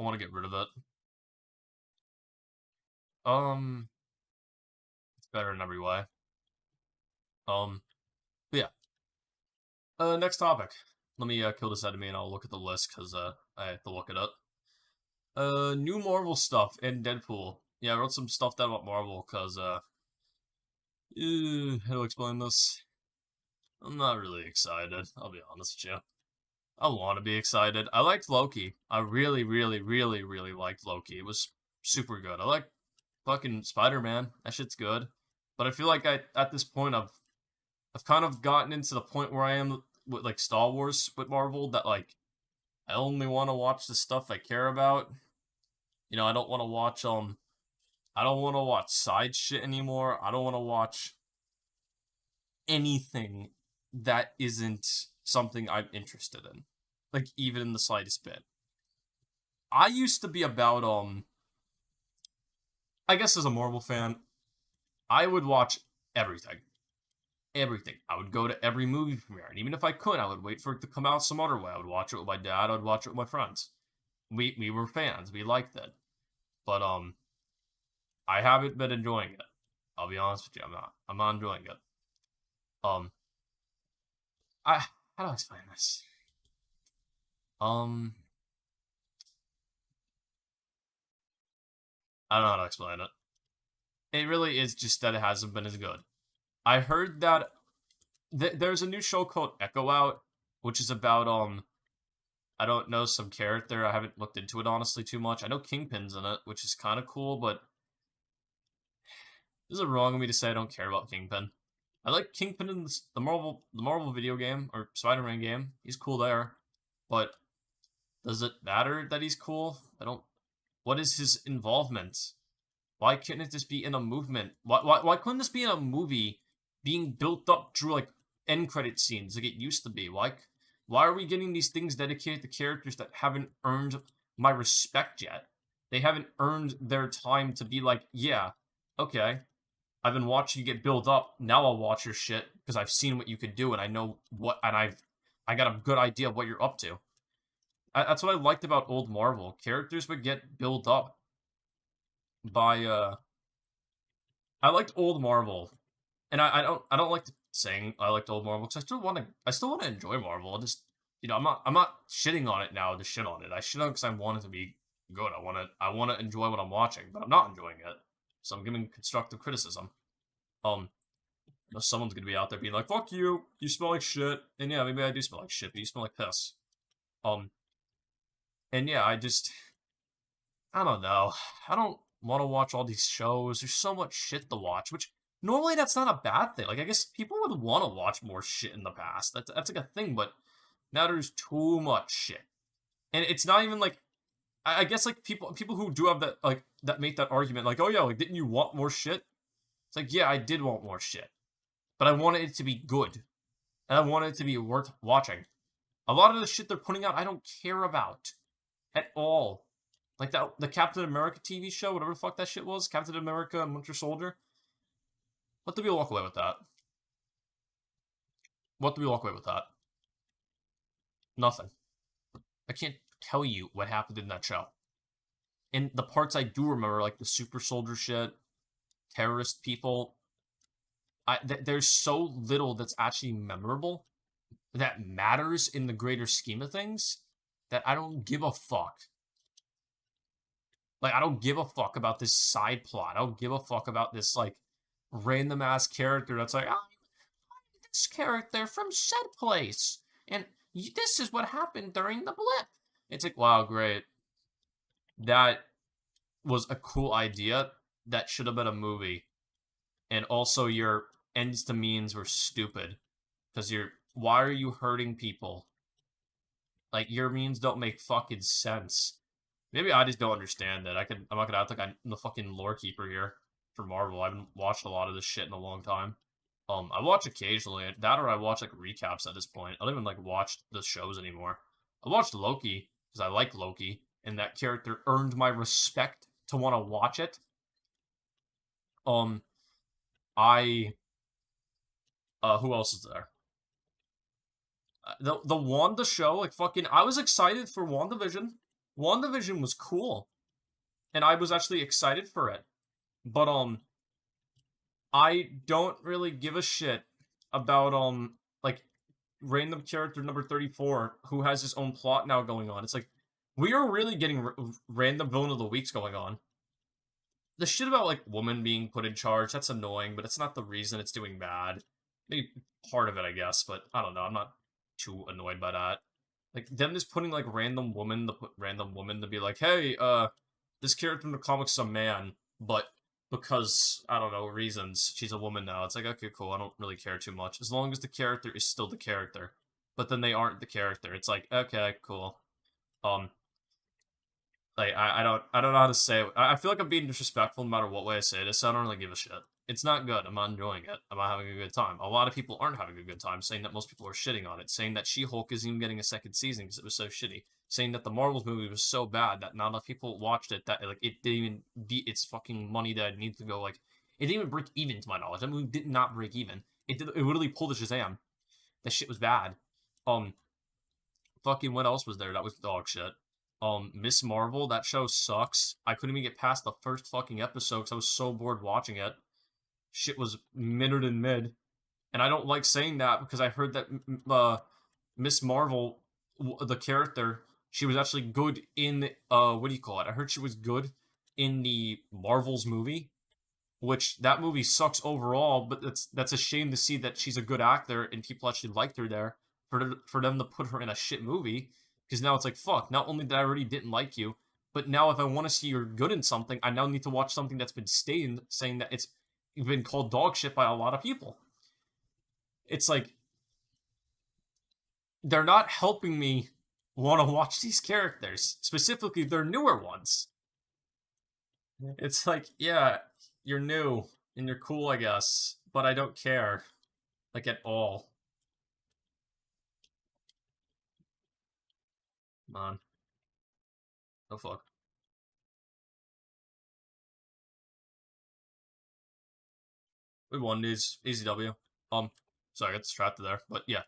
want to get rid of it. It's better in every way. But yeah. Next topic. Let me kill this enemy and I'll look at the list because I have to look it up. New Marvel stuff and Deadpool. Yeah, I wrote some stuff down about Marvel because how to explain this? I'm not really excited. I'll be honest with you. I want to be excited. I liked Loki. I really, really, really, really liked Loki. It was super good. I like fucking Spider-Man. That shit's good. But I feel like at this point, I've I've kind of gotten into the point where I am with like Star Wars with Marvel that like I only want to watch the stuff I care about. I don't want to watch I don't want to watch side shit anymore. I don't want to watch anything that isn't something I'm interested in. Like even in the slightest bit. I used to be about I guess as a Marvel fan, I would watch everything. Everything. I would go to every movie premiere, and even if I could, I would wait for it to come out some other way. I would watch it with my dad. I would watch it with my friends. We were fans. We liked it, but I haven't been enjoying it. I'll be honest with you. I'm not. I'm not enjoying it. Um, I how do I explain this? Um, I don't know how to explain it. It really is just that it hasn't been as good. I heard that there's a new show called Echo out, which is about I don't know some character. I haven't looked into it honestly too much. I know Kingpin's in it, which is kind of cool, but is it wrong of me to say I don't care about Kingpin? I like Kingpin in the Marvel video game or Spider-Man game. He's cool there, but does it matter that he's cool? I don't. What is his involvement? Why couldn't it just be in a movement? Why couldn't this be in a movie being built up through like end credit scenes like it used to be? Why are we getting these things dedicated to characters that haven't earned my respect yet? They haven't earned their time to be like, yeah, okay, I've been watching you get built up. Now I'll watch your shit because I've seen what you could do and I know what, and I got a good idea of what you're up to. That's what I liked about old Marvel. Characters would get built up by I liked old Marvel, and I don't like saying I liked old Marvel because I still want to enjoy Marvel. I just I'm not shitting on it now to shit on it. I shit on it because I want it to be good. I want to enjoy what I'm watching, but I'm not enjoying it, so I'm giving constructive criticism. Um, someone's gonna be out there being like, "Fuck you, you smell like shit," and yeah, maybe I do smell like shit, but you smell like piss. Um, and yeah, I don't know. I don't want to watch all these shows. There's so much shit to watch, which normally that's not a bad thing. Like I guess people would want to watch more shit in the past. That's like a thing, but now there's too much shit, and it's not even like I guess like people who do have that like that make that argument like, oh yeah, like didn't you want more shit? It's like yeah, I did want more shit, but I wanted it to be good, and I wanted it to be worth watching. A lot of the shit they're putting out, I don't care about at all. Like that, the Captain America TV show, whatever the fuck that shit was, Captain America and Winter Soldier. What did we walk away with that? What did we walk away with that? Nothing. I can't tell you what happened in that show. And the parts I do remember, like the super soldier shit, terrorist people, there's so little that's actually memorable that matters in the greater scheme of things that I don't give a fuck. Like, I don't give a fuck about this side plot. I don't give a fuck about this, like, random ass character that's like, I'm this character from said place, and this is what happened during the blip. It's like, wow, great. That was a cool idea. That should have been a movie. And also, your ends to means were stupid. Because why are you hurting people? Like, your means don't make fucking sense. Maybe I just don't understand it. I'm not gonna act like I'm the fucking lore keeper here for Marvel. I haven't watched a lot of this shit in a long time. I watch occasionally that, or I watch like recaps at this point. I don't even like watch the shows anymore. I watched Loki because I like Loki, and that character earned my respect to want to watch it. Um, I who else is there? The Wanda show, like fucking, I was excited for WandaVision. WandaVision was cool, and I was actually excited for it. But I don't really give a shit about like random character number 34 who has his own plot now going on. It's like we are really getting random villain of the weeks going on. The shit about like woman being put in charge, that's annoying, but it's not the reason it's doing bad. Maybe part of it, I guess, but I don't know. I'm not too annoyed by that. Like them just putting like random woman to be like, hey, this character in the comics is a man, but because I don't know reasons. She's a woman now. It's like, okay, cool. I don't really care too much as long as the character is still the character. But then they aren't the character. It's like, okay, cool. Um, like I don't know how to say it. I feel like I'm being disrespectful no matter what way I say this. So I don't really give a shit. It's not good. I'm not enjoying it. I'm not having a good time. A lot of people aren't having a good time, saying that most people are shitting on it, saying that She-Hulk isn't even getting a second season because it was so shitty, saying that the Marvels movie was so bad that not enough people watched it, that like it didn't even beat its fucking money that it needed to go. Like it didn't even break even, to my knowledge. That movie did not break even. It did. It literally pulled a Shazam. That shit was bad. Um, fucking what else was there? That was dog shit. Miss Marvel. That show sucks. I couldn't even get past the first fucking episode because I was so bored watching it. Shit was minute and mid, and I don't like saying that because I heard that Miss Marvel, the character, she was actually good in what do you call it? I heard she was good in the Marvels movie, which that movie sucks overall. But that's a shame to see that she's a good actor and people actually liked her there for them to put her in a shit movie because now it's like fuck. Not only did I already didn't like you, but now if I want to see you're good in something, I now need to watch something that's been stained, saying that it's been called dog shit by a lot of people. It's like they're not helping me want to watch these characters, specifically their newer ones. It's like, yeah, you're new and you're cool, I guess, but I don't care, like at all. Come on, no fuck. We won these easy W. Sorry, I got distracted there, but yeah.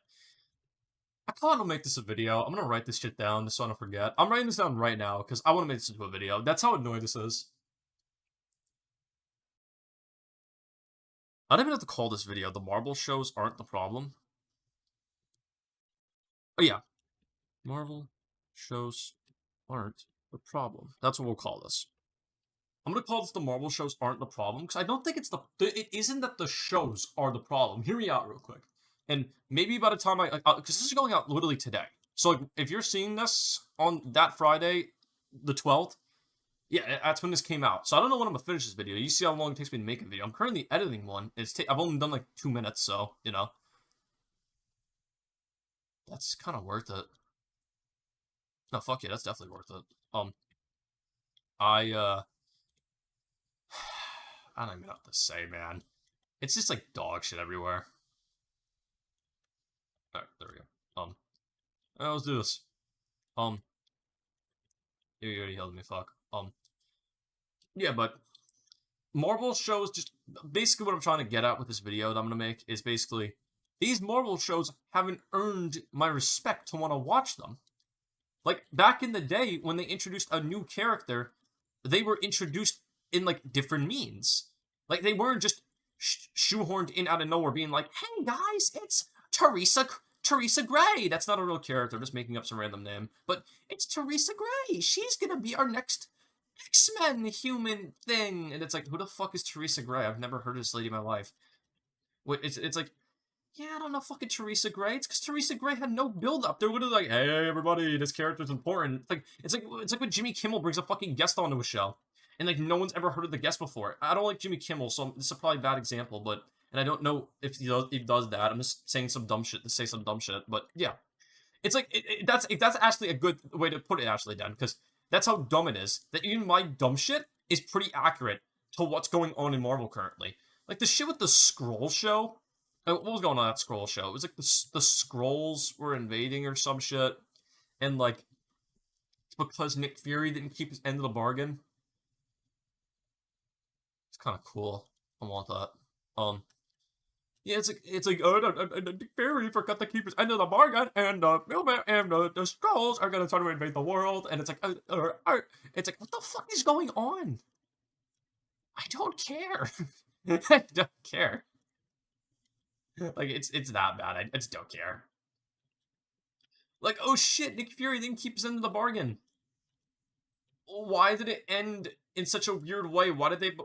I kind of want to make this a video. I'm gonna write this shit down just so I don't forget. I'm writing this down right now because I want to make this into a video. That's how annoying this is. I don't even have to call this video "The Marvel Shows Aren't the Problem." Oh yeah, Marvel shows aren't the problem. That's what we'll call this. I'm gonna call this "The Marvel Shows Aren't the Problem" because I don't think it's it isn't that the shows are the problem. Hear me out real quick, and maybe by the time because this is going out literally today. So like, if you're seeing this on that Friday, the 12th, yeah, that's when this came out. So I don't know when I'm gonna finish this video. You see how long it takes me to make a video. I'm currently editing one. I've only done like 2 minutes, so you know that's kind of worth it. No, fuck yeah, that's definitely worth it. I I don't even know what to say, man. It's just like dog shit everywhere. Alright, there we go. Let's do this. Um, you already held me, fuck. Yeah, but Marvel shows just basically what I'm trying to get at with this video that I'm gonna make is basically these Marvel shows haven't earned my respect to want to watch them. Like back in the day when they introduced a new character, they were introduced in like different means. Like they weren't just shoehorned in out of nowhere, being like, "Hey guys, it's Teresa Gray." That's not a real character. I'm just making up some random name, but it's Teresa Gray. She's gonna be our next X-Men human thing, and it's like, who the fuck is Teresa Gray? I've never heard of this lady in my life. It's like, yeah, I don't know fucking Teresa Gray. It's because Teresa Gray had no build-up. They're literally like, hey, everybody, this character's important. It's like when Jimmy Kimmel brings a fucking guest onto a show. And, like, no one's ever heard of the guest before. I don't like Jimmy Kimmel, so this is probably a bad example, but... And I don't know if he does that. I'm just saying some dumb shit to say some dumb shit, but, yeah. It's like, that's actually a good way to put it, Ashley, Dan, because that's how dumb it is. That even my dumb shit is pretty accurate to what's going on in Marvel currently. Like, the shit with the Skrull show... What was going on at that Skrull show? It was like the Skrulls were invading or some shit. And, like, it's because Nick Fury didn't keep his end of the bargain. It's kind of cool. I want that. Yeah, it's like Nick Fury forgot to keep his end of the bargain, and the Skrulls are gonna try to invade the world, and it's like, it's like, what the fuck is going on? I don't care. I don't care. Like, it's that bad. I just don't care. Like, oh shit, Nick Fury didn't keep his end of the bargain. Why did it end in such a weird way? Why did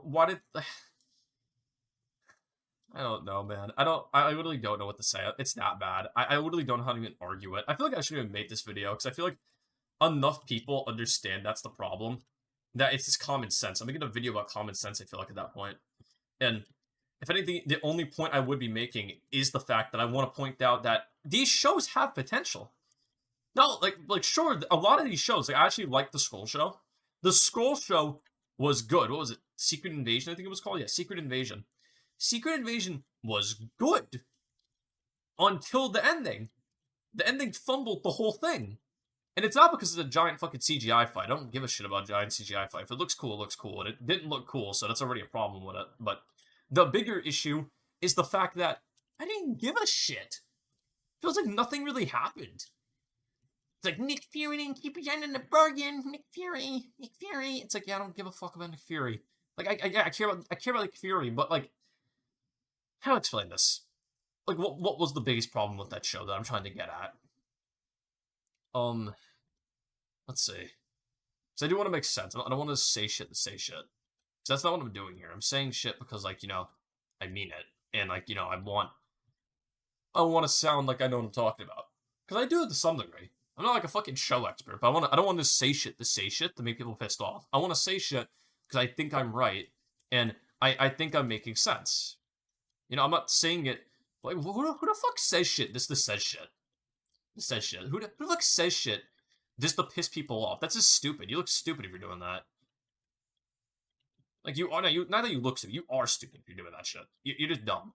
I don't know, man. I literally don't know what to say. It's that bad. I literally don't know how to even argue it. I feel like I should even make this video, because I feel like enough people understand that's the problem. that it's just common sense. I'm making a video about common sense, I feel like, at that point. And if anything, the only point I would be making is the fact that I want to point out that these shows have potential. No, like sure, a lot of these shows, like I actually like the Scroll Show. The Scroll Show was good. What was it? Secret Invasion, I think it was called. Yeah, Secret Invasion. Secret Invasion was good until the ending. The ending fumbled the whole thing. And it's not because it's a giant fucking CGI fight. I don't give a shit about giant CGI fight. If it looks cool, it looks cool. And it didn't look cool, so that's already a problem with it. But the bigger issue is the fact that I didn't give a shit. Feels like nothing really happened. It's like, Nick Fury didn't keep his end in the bargain. Nick Fury. It's like, yeah, I don't give a fuck about Nick Fury. Like, I care about Nick Fury, but like, how to explain this? Like, what was the biggest problem with that show that I'm trying to get at? Let's see. Because I do want to make sense. I don't want to say shit to say shit. Because that's not what I'm doing here. I'm saying shit because, like, I mean it. And, like, I want to sound like I know what I'm talking about. Because I do it to some degree. I'm not like a fucking show expert, but I don't want to say shit to make people pissed off. I want to say shit because I think I'm right, and I think I'm making sense. I'm not saying it like who the fuck says shit? This says shit. This says shit. Who the fuck says shit just to piss people off? That's just stupid. You look stupid if you're doing that. Like not that you look stupid. You are stupid if you're doing that shit. You're just dumb.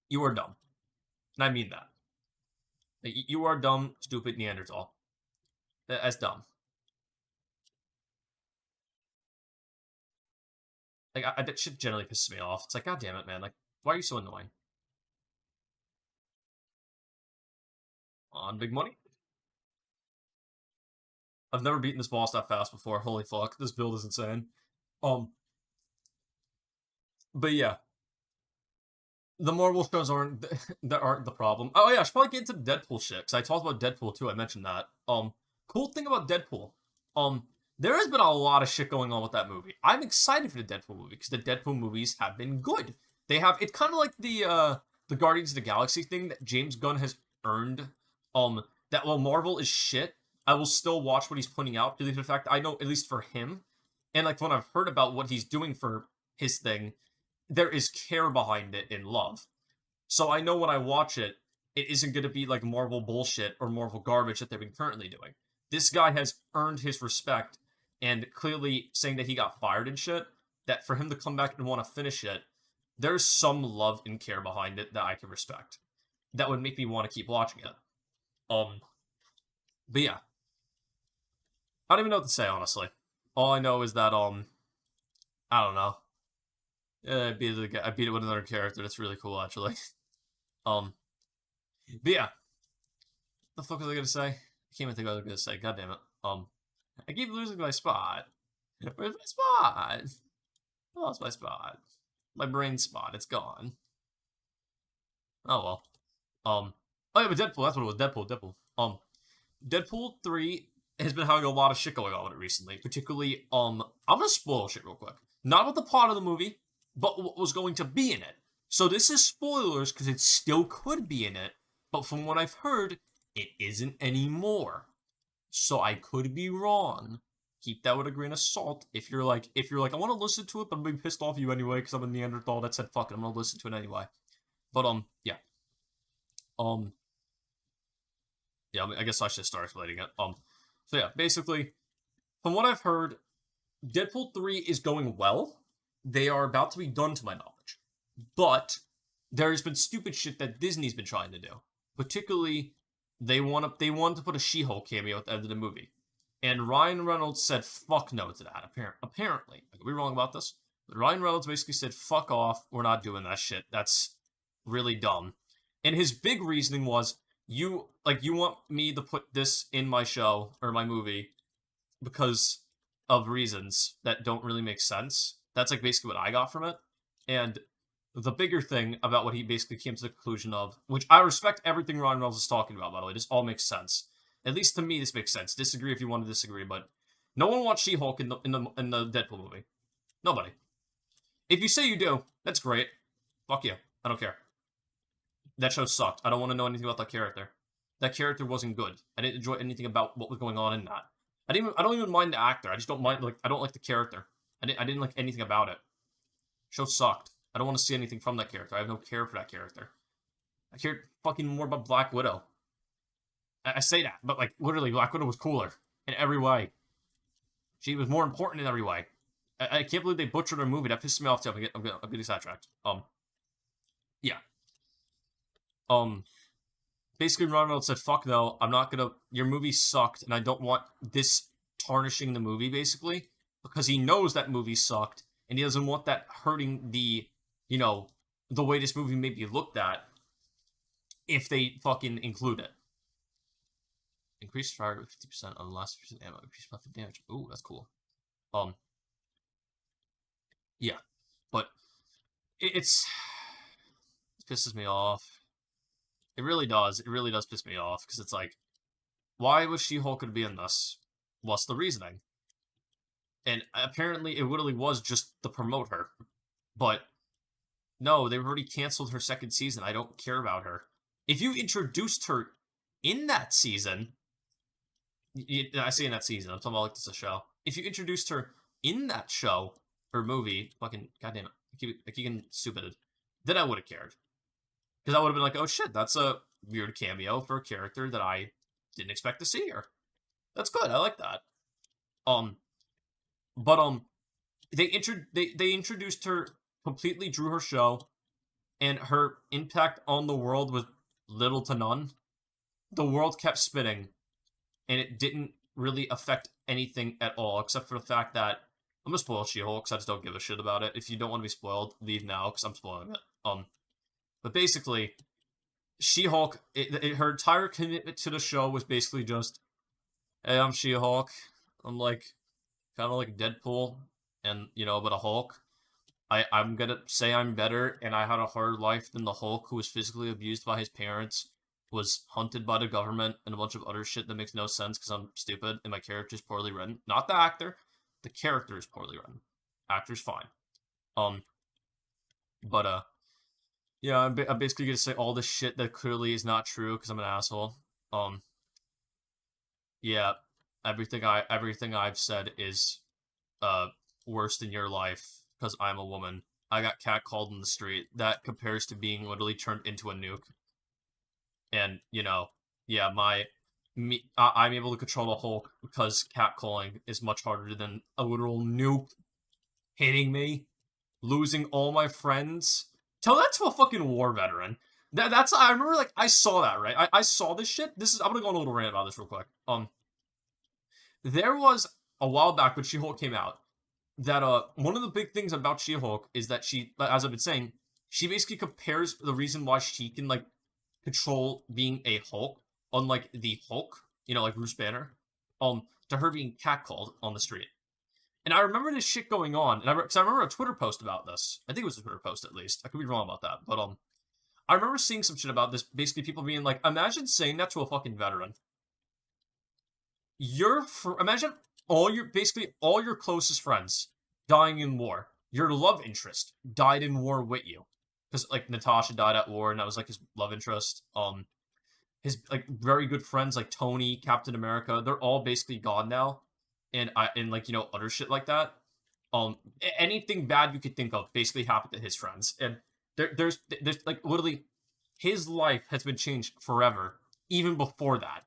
You are dumb, and I mean that. You are dumb, stupid Neanderthal. That's dumb. Like, that shit generally pisses me off. It's like, god damn it, man. Like, why are you so annoying? On big money? I've never beaten this boss that fast before. Holy fuck. This build is insane. Um, but yeah. The Marvel shows aren't the problem. Oh yeah, I should probably get into the Deadpool shit, because I talked about Deadpool too, I mentioned that. Cool thing about Deadpool. There has been a lot of shit going on with that movie. I'm excited for the Deadpool movie, because the Deadpool movies have been good. It's kind of like the Guardians of the Galaxy thing that James Gunn has earned. That while Marvel is shit, I will still watch what he's putting out, due to the fact I know, at least for him, and like when I've heard about what he's doing for his thing, there is care behind it and love. So I know when I watch it, it isn't going to be like Marvel bullshit or Marvel garbage that they've been currently doing. This guy has earned his respect, and clearly saying that he got fired and shit, that for him to come back and want to finish it, there's some love and care behind it that I can respect. That would make me want to keep watching it. But yeah. I don't even know what to say, honestly. All I know is that, I don't know. I beat it with another character. That's really cool, actually. But yeah. The fuck was I gonna say? I can't even think what I was gonna say. God damn it. I keep losing my spot. Where's my spot? I lost my spot. My brain spot. It's gone. Oh well. Oh yeah, but Deadpool. That's what it was. Deadpool. Deadpool 3 has been having a lot of shit going on with it recently. Particularly, I'm gonna spoil shit real quick. Not about the plot of the movie, but what was going to be in it. So this is spoilers because it still could be in it, but from what I've heard, it isn't anymore. So I could be wrong. Keep that with a grain of salt. If you're like, I want to listen to it, but I'm being pissed off at you anyway because I'm a Neanderthal that said fuck it, I'm gonna listen to it anyway. But yeah. Yeah, I guess I should start explaining it. So yeah, basically, from what I've heard, Deadpool 3 is going well. They are about to be done, to my knowledge. But there's been stupid shit that Disney's been trying to do. Particularly, they wanted to put a She-Hulk cameo at the end of the movie. And Ryan Reynolds said fuck no to that, apparently. I could be wrong about this. But Ryan Reynolds basically said, fuck off, we're not doing that shit. That's really dumb. And his big reasoning was, you want me to put this in my show, or my movie, because of reasons that don't really make sense. That's like basically what I got from it. And the bigger thing about what he basically came to the conclusion of, which I respect everything Ryan Reynolds is talking about, by the way, this all makes sense. At least to me, this makes sense. Disagree if you want to disagree, but no one wants She-Hulk in the Deadpool movie. Nobody. If you say you do, that's great. Fuck you. I don't care. That show sucked. I don't want to know anything about that character. That character wasn't good. I didn't enjoy anything about what was going on in that. I don't even mind the actor. I just don't mind I don't like the character. I didn't like anything about it. Show sucked. I don't want to see anything from that character. I have no care for that character. I cared fucking more about Black Widow. I say that, but like literally, Black Widow was cooler in every way. She was more important in every way. I can't believe they butchered her movie. That pisses me off too. I'm getting sidetracked. Yeah. Um, Basically, Ryan Reynolds said, "Fuck no, I'm not gonna. Your movie sucked, and I don't want this tarnishing the movie." Basically, because he knows that movie sucked, and he doesn't want that hurting you know, the way this movie may be looked at if they fucking include it. Increase fire with 50% on the last piece of ammo. Increase weapon damage. Ooh, that's cool. Um, yeah, but it's it pisses me off. It really does. It really does piss me off because it's like, why was She-Hulk going to be in this? What's the reasoning? And apparently, it literally was just to promote her. But no, they've already canceled her second season. I don't care about her. If you introduced her in that season, I say in that season, I'm talking about like this is a show. If you introduced her in that show or movie, fucking goddamn it, I keep getting stupid, then I would have cared. Because I would have been like, oh shit, that's a weird cameo for a character that I didn't expect to see here. That's good. I like that. But they introduced her, completely drew her show, and her impact on the world was little to none. The world kept spinning, and it didn't really affect anything at all, except for the fact that I'm gonna spoil She-Hulk because I just don't give a shit about it. If you don't want to be spoiled, leave now because I'm spoiling it. But basically, She-Hulk, her entire commitment to the show was basically just, hey, I'm She-Hulk. I'm like, kind of like Deadpool, and, but a Hulk. I'm gonna say I'm better, and I had a harder life than the Hulk, who was physically abused by his parents, was hunted by the government, and a bunch of other shit that makes no sense because I'm stupid, and my character's poorly written. Not the actor. The character is poorly written. Actor's fine. But, yeah, I'm basically gonna say all this shit that clearly is not true because I'm an asshole. Yeah, everything I've said is worse than your life because I'm a woman. I got catcalled in the street. That compares to being literally turned into a nuke. And yeah, I'm able to control the Hulk because catcalling is much harder than a literal nuke hitting me, losing all my friends. Tell that to a fucking war veteran. I remember, like, I saw that, right? I saw this shit. I'm gonna go on a little rant about this real quick. There was a while back when She-Hulk came out that one of the big things about She-Hulk is that she, as I've been saying, she basically compares the reason why she can like control being a Hulk, unlike the Hulk, like Bruce Banner, to her being catcalled on the street. And I remember this shit going on, and because I remember a Twitter post about this. I think it was a Twitter post at least. I could be wrong about that, but I remember seeing some shit about this. Basically, people being like, "Imagine saying that to a fucking veteran. Imagine all your closest friends dying in war. Your love interest died in war with you, because like Natasha died at war, and that was like his love interest. His like very good friends like Tony, Captain America, they're all basically gone now, and like other shit like that. Anything bad you could think of basically happened to his friends, and there's like literally his life has been changed forever, even before that.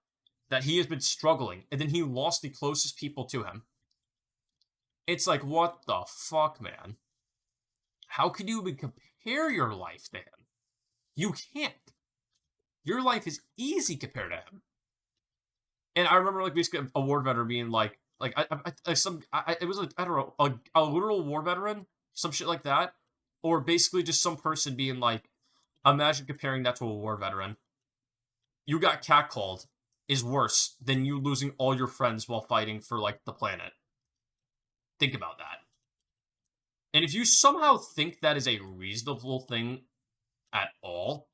That he has been struggling, and then he lost the closest people to him. It's like, what the fuck, man? How could you even compare your life to him? You can't. Your life is easy compared to him. And I remember, like, basically a war veteran being like it was I don't know, a literal war veteran, some shit like that, or basically just some person being like, imagine comparing that to a war veteran. You got catcalled is worse than you losing all your friends while fighting for, like, the planet. Think about that. And if you somehow think that is a reasonable thing at all,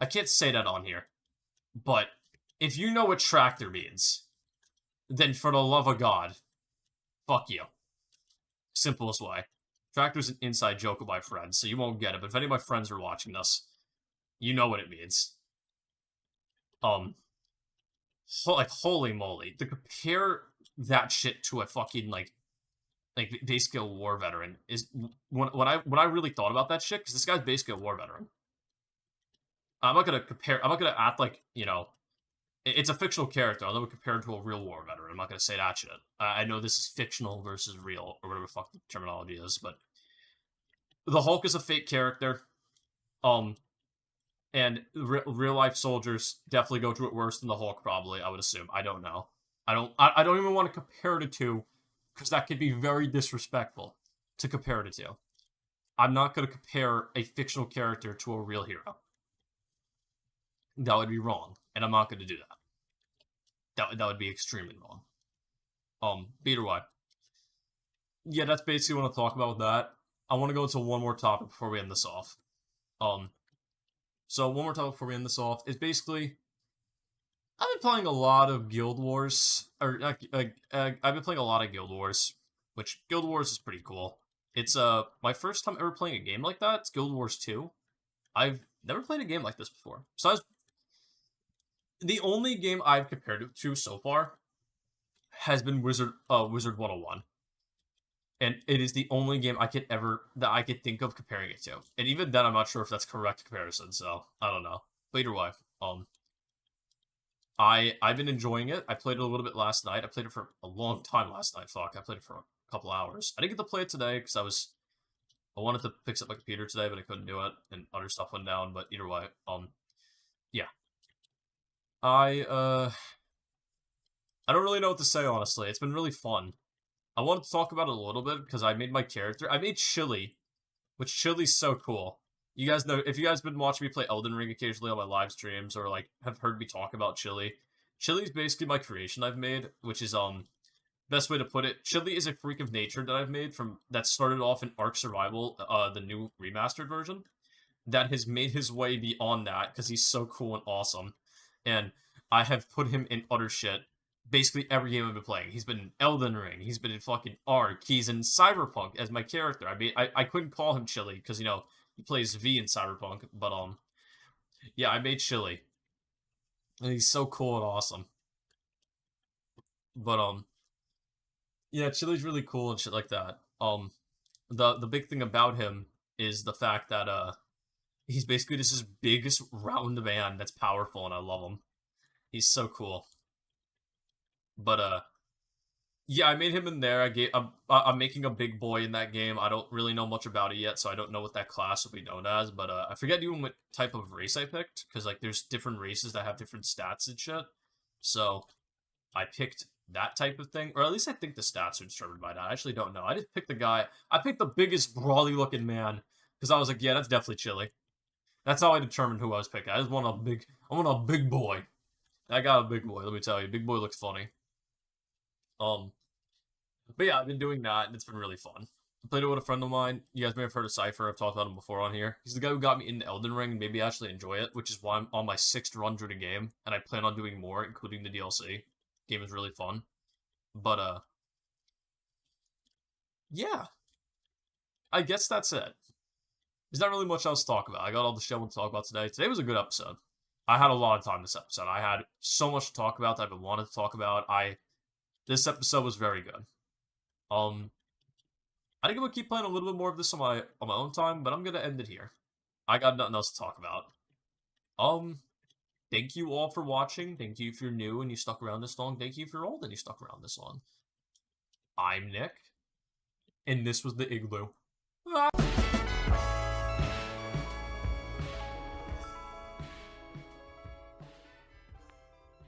I can't say that on here, but if you know what tractor means, then for the love of God, fuck you. Simplest way. Tractor's an inside joke of my friends, so you won't get it, but if any of my friends are watching this, you know what it means. like holy moly, to compare that shit to a fucking basically a war veteran is when I really thought about that shit, because this guy's basically a war veteran. I'm not gonna compare. I'm not gonna act like it's a fictional character. I'll never compare it to a real war veteran. I'm not gonna say that shit. I know this is fictional versus real or whatever the fuck the terminology is, but the Hulk is a fake character. Um, and real life soldiers definitely go through it worse than the Hulk. Probably, I would assume. I don't know. I don't even want to compare the two because that could be very disrespectful to compare the two. I'm not going to compare a fictional character to a real hero. That would be wrong, and I'm not going to do that. That would be extremely wrong. Either way, yeah, that's basically what I want to talk about with that. I want to go into one more topic before we end this off. Um, so one more topic before we end this off is basically I've been playing a lot of Guild Wars, or I've been playing a lot of Guild Wars, which Guild Wars is pretty cool. It's my first time ever playing a game like that. It's Guild Wars 2. I've never played a game like this before. So the only game I've compared it to so far has been Wizard 101. And it is the only game that I could think of comparing it to. And even then I'm not sure if that's correct comparison, so I don't know. But either way, I've been enjoying it. I played it a little bit last night. I played it for a long time last night. Fuck, I played it for a couple hours. I didn't get to play it today because I wanted to fix up my computer today, but I couldn't do it, and other stuff went down. But either way, yeah, I don't really know what to say honestly. It's been really fun. I wanted to talk about it a little bit because I made my character. I made Chili, which Chili's so cool. You guys know if you guys been watching me play Elden Ring occasionally on my live streams or like have heard me talk about Chili. Chili's basically my creation I've made, which is best way to put it. Chili is a freak of nature that I've made that started off in Ark Survival, the new remastered version, that has made his way beyond that because he's so cool and awesome. And I have put him in utter shit. Basically every game I've been playing. He's been in Elden Ring. He's been in fucking Ark. He's in Cyberpunk as my character. I mean, I couldn't call him Chili because he plays V in Cyberpunk. But yeah, I made Chili, and he's so cool and awesome. But yeah, Chili's really cool and shit like that. The big thing about him is the fact that he's basically just this biggest round man that's powerful, and I love him. He's so cool. But yeah, I made him in there. I'm making a big boy in that game. I don't really know much about it yet, so I don't know what that class will be known as. But I forget even what type of race I picked because like there's different races that have different stats and shit. So I picked that type of thing, or at least I think the stats are determined by that. I actually don't know. I just picked the guy. I picked the biggest, brawly looking man because I was like, yeah, that's definitely Chili. That's how I determined who I was picking. I want a big boy. I got a big boy. Let me tell you, big boy looks funny. Um, but yeah, I've been doing that, and it's been really fun. I played it with a friend of mine. You guys may have heard of Cypher. I've talked about him before on here. He's the guy who got me into Elden Ring and made me actually enjoy it, which is why I'm on my 6th run through the game, and I plan on doing more, including the DLC. Game is really fun. But yeah, I guess that's it. There's not really much else to talk about. I got all the shit I want to talk about today. Today was a good episode. I had a lot of time this episode. I had so much to talk about that I've been wanting to talk about. This episode was very good. I think I'm gonna keep playing a little bit more of this on my own time, but I'm gonna end it here. I got nothing else to talk about. Um, thank you all for watching. Thank you if you're new and you stuck around this long. Thank you if you're old and you stuck around this long. I'm Nick, and this was the Igloo.